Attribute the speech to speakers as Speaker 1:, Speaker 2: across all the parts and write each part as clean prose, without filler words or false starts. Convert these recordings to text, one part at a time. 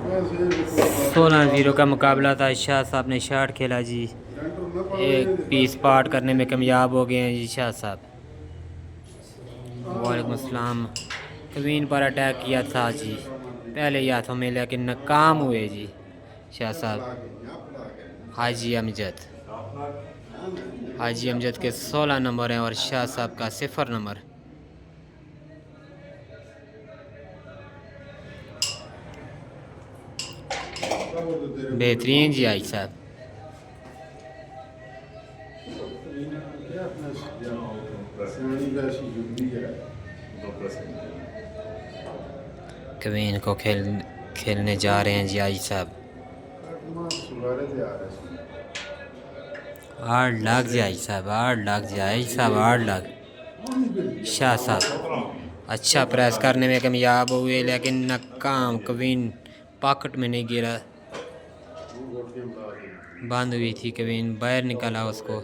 Speaker 1: 16-0 का मुकाबला था। शाह साहब ने शॉट खेला जी, एक पीस पार्ट करने में कामयाब हो गए हैं जी शाह साहब। वालेकुम अस्सलाम। कवीन पर अटैक किया था जी पहले ही हाथों में, लेकिन नाकाम हुए जी शाह साहब। हाजी अमजद के 16 नंबर हैं और शाह साहब का 0 नंबर। बेहतरीन जी आई साहब। कवीन को खेलने जा रहे हैं जी आई साहब। 8 लाख जी आई साहब, 8 लाख जी आई साहब, 8 लाख। शाह साहब अच्छा प्रेस करने में कामयाब हुए, लेकिन नाकाम। कवीन पॉकेट में नहीं गिरा, बंद हुई थी कवीन, बाहर निकाला उसको।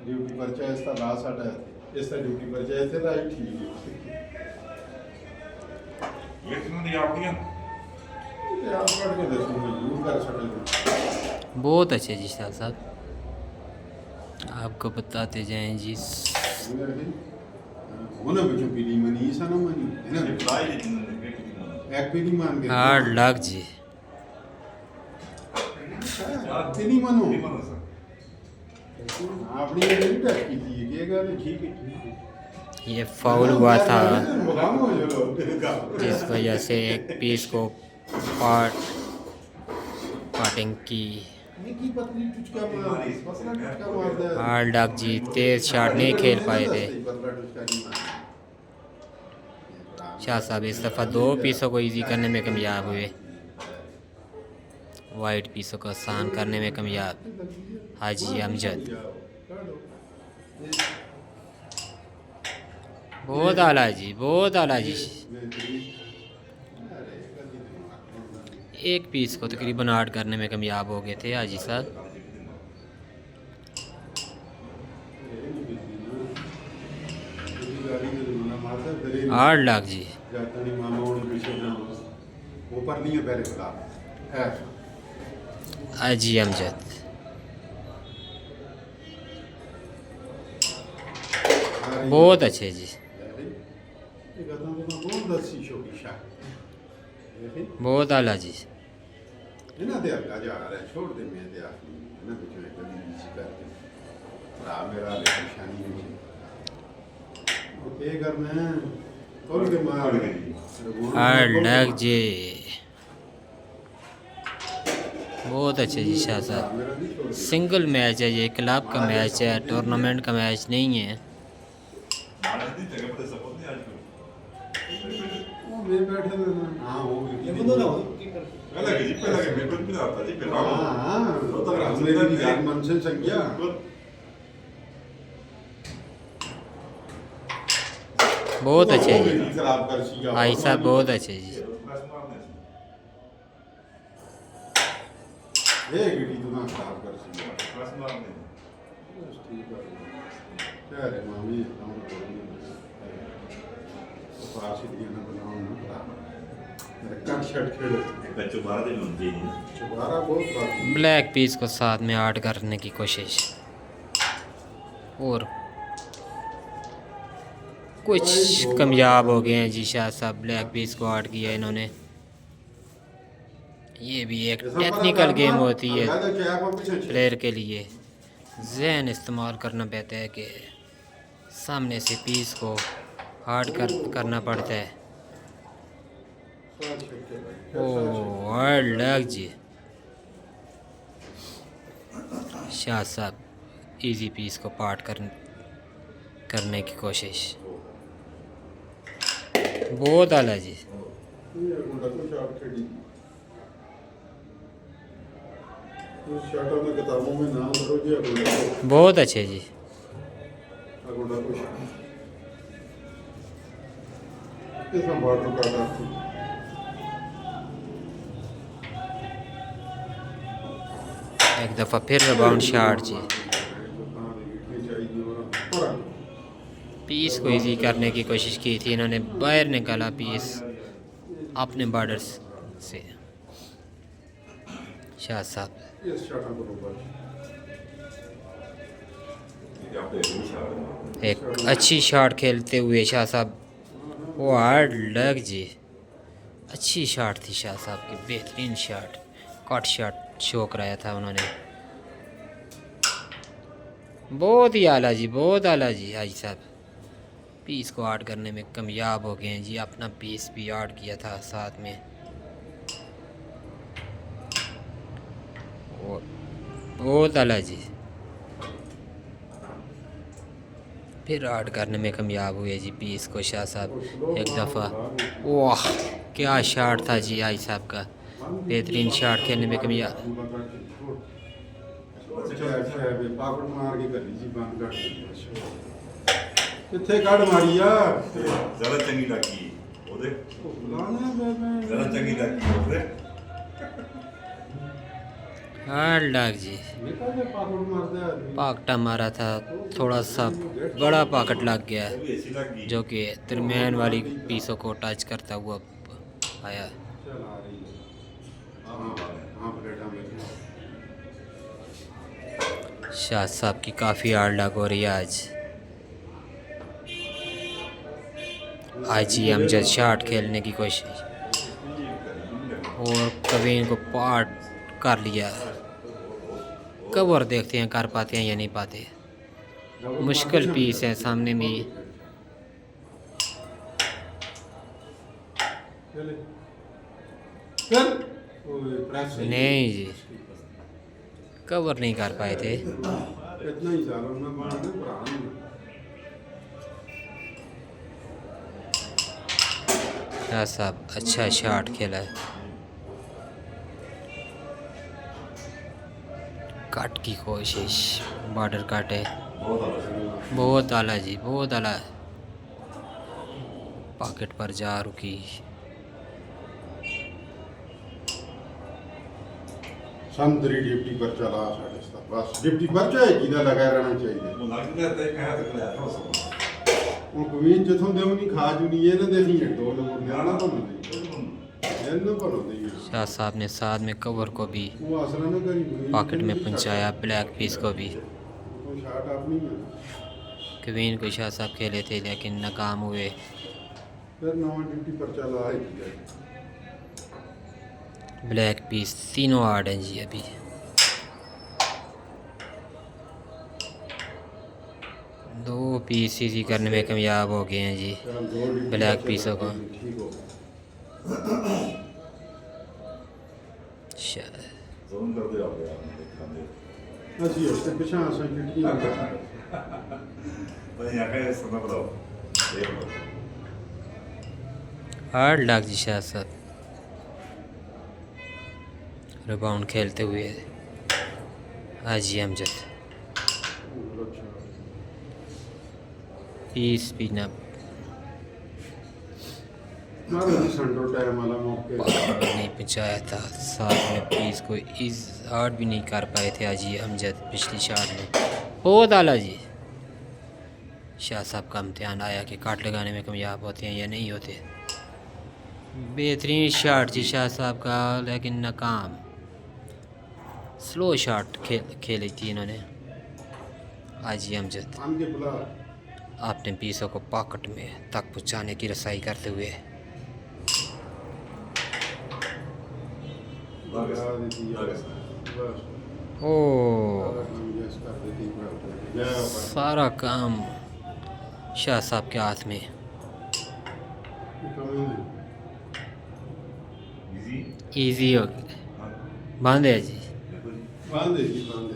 Speaker 1: ड्यूटी पर चाहे इसका लास्ट आटा है, इसका ड्यूटी पर चाहे थे राइट ठीक है। ये सुन आप नहीं ये आप पढ़ के देखो मैं यूज कर सकते। बहुत अच्छे जी शाह साहब, आपको बताते जाएं जी। होना बच्चों पीली मनी ऐसा ना मनी है ना, एक पीली मान के 8 लाख जी। पीली मानो आपने ये नहीं टच की थी, ये गाली ठीक है। ये फाउल हुआ था जिस वजह से एक पीस को पार्टिंग की। 8 लाख जी तेज शॉट नहीं खेल पाए थे शाह साहब। इस दफ़ा 2 पीसों को इजी करने में कामयाब हुए, वाइट पीसों को आसान करने में कामयाब हाजी अमजद। बहुत आला जी, बहुत आला जी। एक पीस को तकरीबन 8 करने में कामयाब हो गए थे हाजी साहब। 8 लाख जी। हाजी अमजद बहुत अच्छे जी, बहुत आला जी। जी बहुत अच्छे जी शाह साहब। सिंगल मैच है ये, क्लब का मैच है, टूर्नामेंट का मैच नहीं है। बहुत अच्छे जी भाई साहब, बहुत अच्छे जी। ब्लैक पीस को साथ में ऐड करने की कोशिश, और कुछ कामयाब हो गए हैं जी शाह साहब। ब्लैक पीस को ऐड किया इन्होंने। ये भी एक टेक्निकल गेम होती है, प्लेयर के लिए जहन इस्तेमाल करना पड़ता है कि सामने से पीस को हार्ड करना पड़ता है। ओह हार्ड लग जी। शाह साहब इजी पीस को पार्ट करने की कोशिश, बहुत आला जी। बहुत अच्छे जी। एक दफ़ा फिर रिबाउंड शॉट जी, पीस को इजी करने की कोशिश की थी इन्होंने, बाहर निकाला पीस अपने बॉर्डर से। शाह साहब एक अच्छी शॉट खेलते हुए शाह साहब, वो हार्ड लग जी, अच्छी शॉट थी शाह साहब की, बेहतरीन शॉट, कट शॉट शो कराया था उन्होंने। बहुत ही आला जी, बहुत आला जी। हाजी साहब पीस को आर्ट करने में कामयाब हो गए हैं जी, अपना पीस भी आर्ट किया था साथ में, और बहुत आला जी। फिर आर्ट करने में कामयाब हुए जी पीस को शाह साहब एक दफ़ा। वाह क्या शॉट था जी हाजी साहब का, बेहतरीन शॉट खेलने में कामयाब।
Speaker 2: ਕਿੱਥੇ ਕੱਢ ਮਾਰੀ ਆ
Speaker 3: ਜ਼ਿਆਦਾ ਚੰਗੀ ਲੱਗੀ ਉਹਦੇ, ਜ਼ਿਆਦਾ ਚੰਗੀ ਲੱਗੀ ਉਹਦੇ।
Speaker 1: हार्ड लग जी, पाकटा मारा था, थोड़ा सा बड़ा पाकट लग गया
Speaker 3: ਉਹ ਵੀ ਐਸੀ ਲੱਗੀ
Speaker 1: जो कि दरमियान वाली पीसों को टच करता हुआ आया। शाह साहब की काफ़ी हार्ड लग हो रही है आज ही अमजद शॉट खेलने की कोशिश, और कवीन को पार्ट कर लिया। कवर देखते हैं कर पाते हैं या नहीं पाते, मुश्किल पीस है सामने में। नहीं जी कवर नहीं कर पाए थे। शाह साहब अच्छा शॉट खेला है, कट की कोशिश, बॉर्डर कट है, बहुत आला जी, बहुत आला, पॉकेट पर जा रुकी।
Speaker 2: संतरी डिप्टी पर चला साढ़े सात, बस डिप्टी पर चाहे किदा लगा रहना चाहिए।
Speaker 3: ਉਹ ਲੱਗ ਗਿਆ ਤੇ ਕਹਿਆ ਤੇ ਲਿਆ ਉਸ
Speaker 2: ਹੁਣ ਕਵੀਨ ਜਿੱਥੋਂ ਦੇ ਉਹ ਨਹੀਂ ਖਾ ਜੁਨੀ ਇਹਨਾਂ ਦੇ ਨਹੀਂ ਦੋ ਨੰਬਰ ਨਿਆਣਾ ਤੋਂ ਨਹੀਂ ਇਹਨਾਂ ਪਰ ਹੁੰਦੀ
Speaker 1: शाह साहब ने साथ में कवर को भी
Speaker 2: ਉਹ ਅਸਲਾਂ ਨਾ ਕਰੀ
Speaker 1: पॉकेट में पहुंचाया, ब्लैक पीस को भी।
Speaker 2: ਕੋਈ ਸ਼ਾਟ ਆਪਣੀ ਹੈ
Speaker 1: कवीन को शाह साहब खेले थे लेकिन नाकाम हुए।
Speaker 2: ਫਿਰ ਨਵਾਂ डिप्टी पर चला आई।
Speaker 1: ब्लैक पीस तीनों हार्ड हैं जी अभी। दो पीस इसी करने में कामयाब हो गए हैं जी ब्लैक पीसों को।
Speaker 3: ਜ਼ੋਨ ਕਰਦੇ ਆ ਗਿਆ ਦੇਖਾਂਦੇ
Speaker 2: ਅਸੀਂ ਉਸ ਤੇ ਪਿਛਾਂ ਅਸਾਂ ਡਿਊਟੀਆਂ
Speaker 3: ਬਈ ਆ ਕੇ ਸੁਣਾ ਬਤਾਓ ਦੇਖ ਲਓ
Speaker 1: हार्ड लग जी शाह साहब, रिबाउंड खेलते हुए हाजी अमजद, पीस भी ना
Speaker 2: सेंटर टाइम वाला मौके
Speaker 1: नहीं पहुंचाया था, साथ में पीस को इस हार्ड भी नहीं कर पाए थे हाजी अमजद पिछली शॉट में। बहुत आला जी, शाह साहब का इम्तिहान आया कि काट लगाने में कामयाब होते हैं या नहीं होते। बेहतरीन शॉट थी शाह साहब का लेकिन नाकाम, स्लो शॉट खेली थी इन्होंने हाजी अमजद।
Speaker 2: आगे बुला
Speaker 1: अपने पीसों को पॉकेट में तक पहुंचाने की रसाई करते हुए।
Speaker 2: लगा देती है बस
Speaker 1: ओ
Speaker 2: यस कर देती है
Speaker 1: सारा काम शाह साहब के हाथ में।
Speaker 3: ਈਜ਼ੀ
Speaker 1: इजी हो गया, बंद है जी।
Speaker 2: बांधे जी बांधे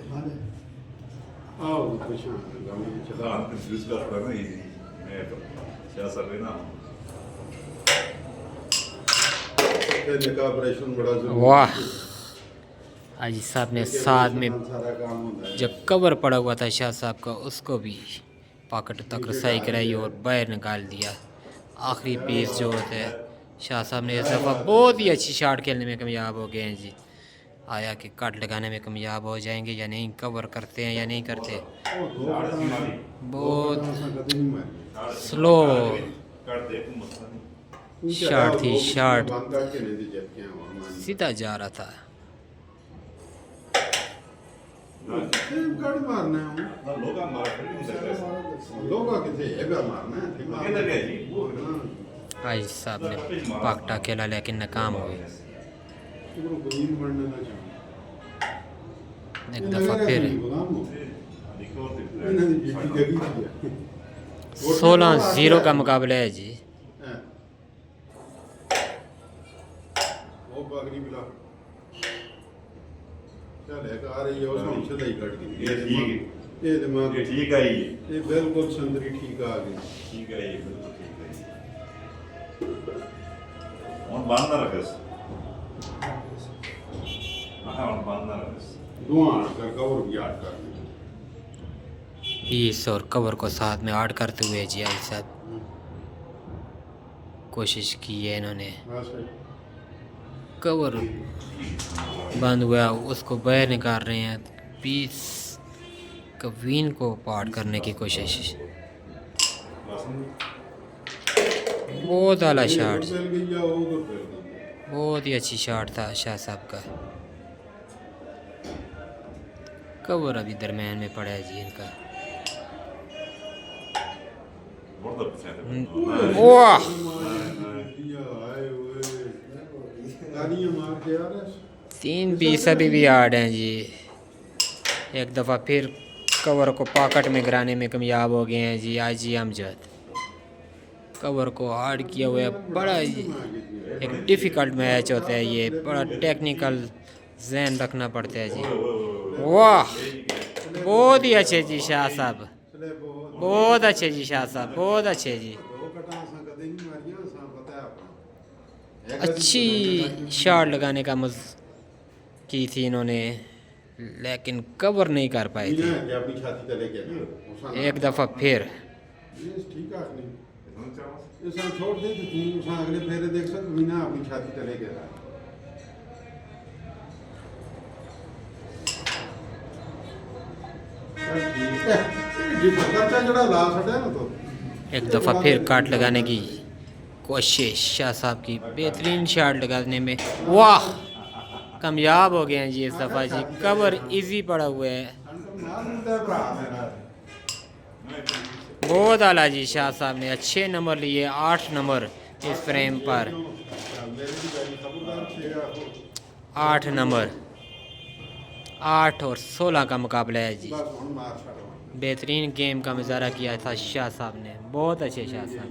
Speaker 2: आओ पिछां गाड़ी चला
Speaker 3: ਤਾਂ ਕਨਫਿਊਜ਼ ਕਰਦਾ ਨਾ ਈਜ਼ੀ ਮੈਂ ਸ਼ਾਹ ਸਰਵੇ ਨਾ
Speaker 2: कहने का ऑपरेशन बड़ा जरूरी
Speaker 1: वाह हाजी साहब ने साथ में
Speaker 2: सारा काम होता है।
Speaker 1: जब कवर पड़ा हुआ था शाह साहब का उसको भी पॉकेट तक रसाई कराई और बाहर निकाल दिया। आखिरी पीस जो होता है शाह साहब ने इस दफ़ा बहुत ही अच्छी शॉट खेलने में कामयाब हो गए हैं जी। आया कि कट लगाने में कामयाब हो जाएंगे या नहीं, कवर करते हैं या नहीं करते।
Speaker 2: ਉਹ ਦੋ ਕਟਾਂ
Speaker 1: बहुत
Speaker 2: ਕਦੇ ਨਹੀਂ ਮਾਰੀ
Speaker 1: स्लो
Speaker 3: ਕੱਟ ਦੇ ਤੂੰ ਮਸਾ ਨਹੀਂ
Speaker 1: शॉट थी, शॉट
Speaker 2: ਬੰਦ ਕਰਕੇ ਨਹੀਂ ਦੀ ਜਿੱਤ ਕੇ ਆਵਾਂ ਮੈਂ
Speaker 1: सीधा जा रहा था।
Speaker 2: ਗੜ ਮਾਰਨਾ ਹੈ
Speaker 3: ਨਾ ਲੋਕਾਂ ਮਾਰਾ ਫਿਰ ਨਹੀਂ ਸਕਦਾ
Speaker 2: ਲੋਗਾ ਕਿਥੇ ਇਹ ਬਾ ਮਾਰਨਾ ਹੈ ਠੀਕ
Speaker 3: ਕਿਹਦਾ ਗਿਆ ਜੀ
Speaker 1: भाई साहब ने पाकटा खेला लेकिन नाकाम हो गए।
Speaker 2: ਉਹ ਗਰੀਨ ਬਣਨਾ ਨਾ ਚਾਹੁੰਦਾ
Speaker 1: एक दफ़ा फिर
Speaker 3: ਦੇਖੋ ਤੇ
Speaker 2: ਇਹਨਾਂ ਦੀ ਬੀਤੀ ਗਈ ਸੀ
Speaker 1: 16-0 का मुकाबला है जी।
Speaker 2: ਉਹ ਬਗਰੀ ਬਿਲਾ ਚੱਲ ਇੱਕ ਆ ਰਹੀ ਹੈ ਉਸ ਨੂੰ ਸਿੱਧਾ ਹੀ ਕੱਢ ਗਈ
Speaker 3: ਇਹ ਠੀਕ
Speaker 2: ਇਹ ਦਿਮਾਗ
Speaker 3: ਇਹ ਠੀਕ ਆਈ ਹੈ
Speaker 2: ਇਹ ਬਿਲਕੁਲ ਸੰਦਰੀ ਠੀਕ ਆ ਗਈ
Speaker 3: ਠੀਕ ਆਈ ਹੈ ਬਿਲਕੁਲ ਠੀਕ ਆਈ ਹੁਣ ਬੰਦ ਨਾ ਰੱਖਸ ਹੁਣ ਬੰਦ ਨਾ ਰੱਖਸ
Speaker 2: दुआन कर कवर भी याद कर
Speaker 1: पीस और कवर को साथ में ऐड करते हुए जी आई साहब कोशिश की है इन्होंने।
Speaker 2: बस
Speaker 1: कवर बंद हुआ उसको बाहर निकाल रहे हैं, पीस कवीन को पार्ट करने की कोशिश। बहुत आला शॉट,
Speaker 2: चल गई या वो तो फिर गई
Speaker 1: बहुत ही अच्छी शॉट था शाह साहब का। कवर अभी दरम्यान में पड़ा है जी इनका।
Speaker 3: ਬਹੁਤ ਪਸੰਦ
Speaker 1: वाह
Speaker 2: या आए हुए गाड़ियां मार के आ रहे
Speaker 1: 3 पीस अभी भी हार्ड हैं जी। एक दफ़ा फिर कवर को पॉकेट में गिराने में कामयाब हो गए हैं जी आजी अमजद। कवर को हार्ड किया हुआ है, बड़ा एक डिफ़िकल्ट मैच होता है ये, बड़ा टेक्निकल जहन रखना पड़ता है जी। वाह बहुत ही अच्छे जी शाह साहब,
Speaker 2: चले बहुत
Speaker 1: बहुत अच्छे जी शाह साहब, बहुत अच्छे जी।
Speaker 2: दो कटा सा कदे नहीं मारियां सा पता है अपना
Speaker 1: अच्छी शॉट लगाने का मज की थी इन्होंने, लेकिन कवर नहीं कर पाए थे।
Speaker 2: ये अपनी छाती तले के ना
Speaker 1: एक दफ़ा फिर
Speaker 2: ये ठीक है नहीं ये सब छोड़ दे तो तू उसा अगले फेरे देख सक बिना अपनी छाती तले के रहा जी खर्चा जड़ा ला छड़ा है ना तो
Speaker 1: एक दफ़ा फिर काट लगाने की कोशिश शाह साहब की, बेहतरीन शॉट लगाने में वाह कामयाब हो गए हैं जी इस दफ़ा जी। कवर इजी पड़ा हुआ है,
Speaker 2: मार देता है भरा मेरा
Speaker 1: बहुत आला जी। शाह साहब ने अच्छे नंबर लिए, 8 नंबर इस फ्रेम पर, 8 नंबर, 8 और 16 का मुकाबला है जी।
Speaker 2: बस हुन मार छड़ा
Speaker 1: बेहतरीन गेम का मुजाहरा किया था शाह साहब ने, बहुत अच्छे शाह साहब।